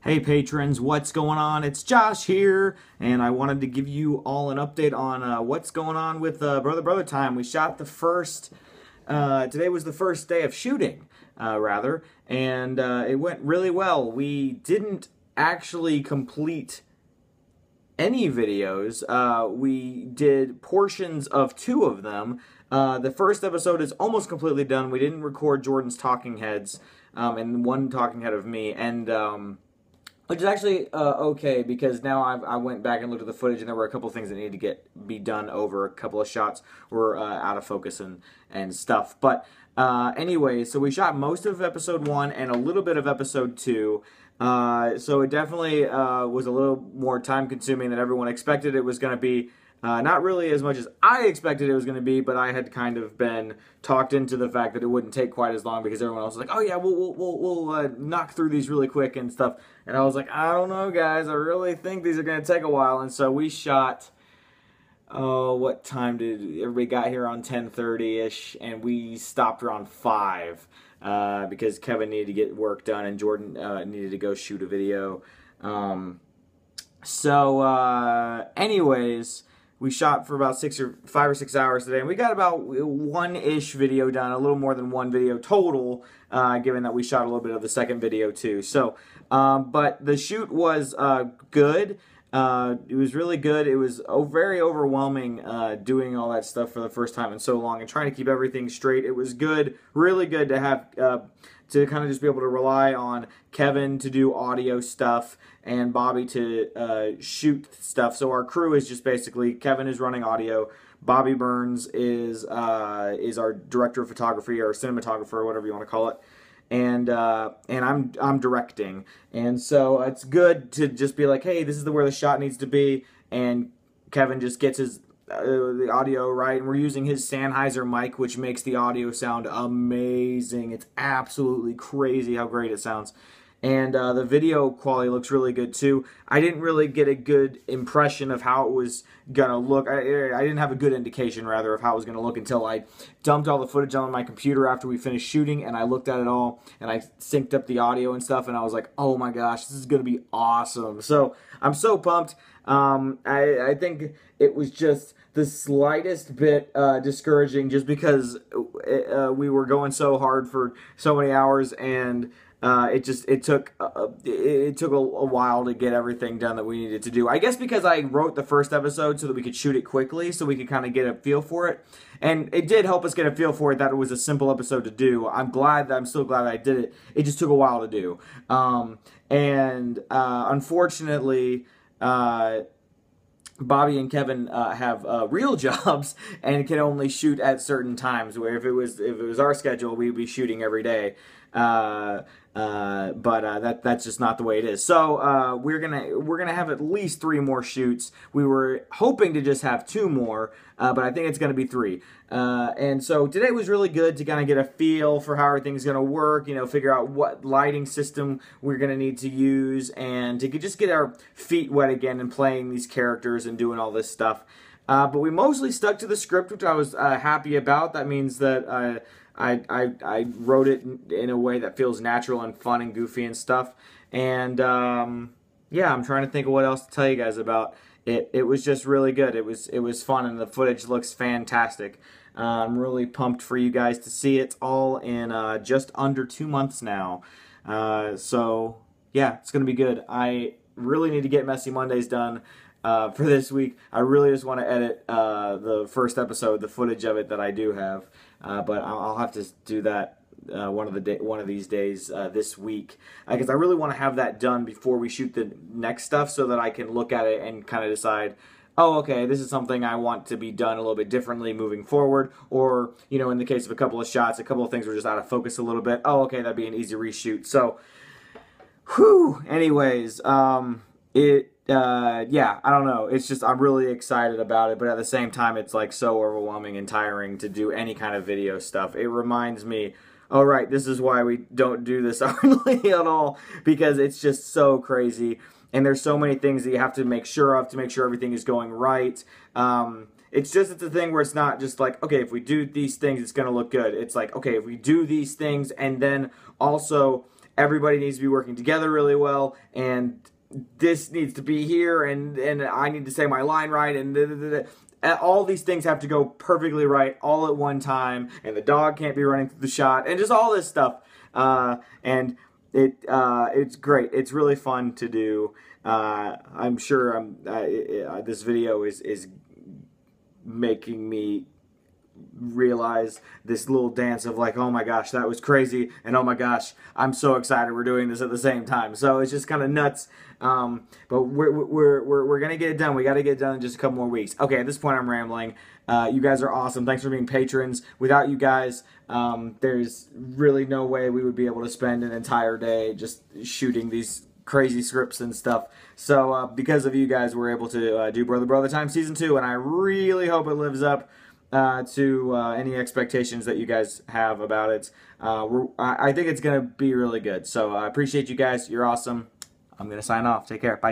Hey patrons, what's going on? It's Josh here, and I wanted to give you all an update on what's going on with Brother Time. We shot the first, today was the first day of shooting, rather, and it went really well. We didn't actually complete any videos. We did portions of two of them. The first episode is almost completely done. We didn't record Jordan's talking heads, and one talking head of me, and which is actually okay, because now I went back and looked at the footage, and there were a couple of things that needed to be done over. A couple of shots were out of focus and stuff. But anyway, so we shot most of episode 1 and a little bit of episode 2. So it definitely was a little more time consuming than everyone expected it was going to be. Not really as much as I expected it was going to be, but I had kind of been talked into the fact that it wouldn't take quite as long because everyone else was like, "Oh yeah, we'll knock through these really quick and stuff." And I was like, "I don't know, guys. I really think these are going to take a while." And so we shot. Oh, what time did everybody got here? On 10:30ish, and we stopped around 5 because Kevin needed to get work done and Jordan needed to go shoot a video. Anyways. We shot for about 5 or 6 hours today, and we got about one-ish video done, a little more than one video total, given that we shot a little bit of the second video too. So, but the shoot was good. It was really good. It was very overwhelming doing all that stuff for the first time in so long and trying to keep everything straight. It was good, really good to have to kind of just be able to rely on Kevin to do audio stuff and Bobby to shoot stuff. So our crew is just basically Kevin is running audio, Bobby Burns is our director of photography or cinematographer or whatever you want to call it, and I'm directing. And so it's good to just be like, hey, this is where the shot needs to be, and Kevin just gets the audio right, and we're using his Sennheiser mic, which makes the audio sound amazing. It's absolutely crazy how great it sounds. And the video quality looks really good too. I didn't really get a good impression of how it was gonna look. I didn't have a good indication, rather, of how it was gonna look until I dumped all the footage on my computer after we finished shooting, and I looked at it all, and I synced up the audio and stuff, and I was like, oh my gosh, this is gonna be awesome. So I'm so pumped. I think it was just the slightest bit discouraging, just because we were going so hard for so many hours, and it took a while to get everything done that we needed to do. I guess because I wrote the first episode so that we could shoot it quickly, so we could kind of get a feel for it, and it did help us get a feel for it that it was a simple episode to do. I'm still glad I did it. It just took a while to do, unfortunately. Bobby and Kevin have real jobs and can only shoot at certain times. Where if it was our schedule, we'd be shooting every day. That's just not the way it is. So we're gonna have at least 3 more shoots. We were hoping to just have 2 more, but I think it's gonna be 3. And so today was really good to kind of get a feel for how everything's gonna work. You know, figure out what lighting system we're gonna need to use, and to just get our feet wet again and playing these characters and doing all this stuff. But we mostly stuck to the script, which I was happy about. That means that I wrote it in a way that feels natural and fun and goofy and stuff. And yeah, I'm trying to think of what else to tell you guys about it. It was just really good. It was fun, and the footage looks fantastic. I'm really pumped for you guys to see it all in just under 2 months now. So yeah, it's gonna be good. I really need to get Messy Mondays done for this week. I really just want to edit the first episode, the footage of it that I do have, but I'll have to do that one of these days this week, because I really want to have that done before we shoot the next stuff, so that I can look at it and kind of decide, oh, okay, this is something I want to be done a little bit differently moving forward. Or, you know, in the case of a couple of shots, a couple of things were just out of focus a little bit. Oh, okay, that'd be an easy reshoot. So, whew. Anyways, yeah, I don't know. It's just, I'm really excited about it, but at the same time, it's like so overwhelming and tiring to do any kind of video stuff. It reminds me, oh right, this is why we don't do this hourly at all, because it's just so crazy. And there's so many things that you have to make sure of to make sure everything is going right. It's a thing where it's not just like, okay, if we do these things, it's going to look good. It's like, okay, if we do these things and then also everybody needs to be working together really well, and this needs to be here, and I need to say my line right, and all these things have to go perfectly right all at one time, and the dog can't be running through the shot, and just all this stuff. And it's great. It's really fun to do. I'm sure this video is making me realize this little dance of like, oh my gosh, that was crazy, and oh my gosh, I'm so excited we're doing this at the same time. So it's just kind of nuts. But we're gonna get it done. We got to get it done in just a couple more weeks. Okay, at this point I'm rambling. You guys are awesome. Thanks for being patrons. Without you guys, there's really no way we would be able to spend an entire day just shooting these crazy scripts and stuff. So because of you guys, we're able to do Brother Time Season 2, and I really hope it lives up to any expectations that you guys have about it. I think it's going to be really good. So I appreciate you guys. You're awesome. I'm going to sign off. Take care. Bye.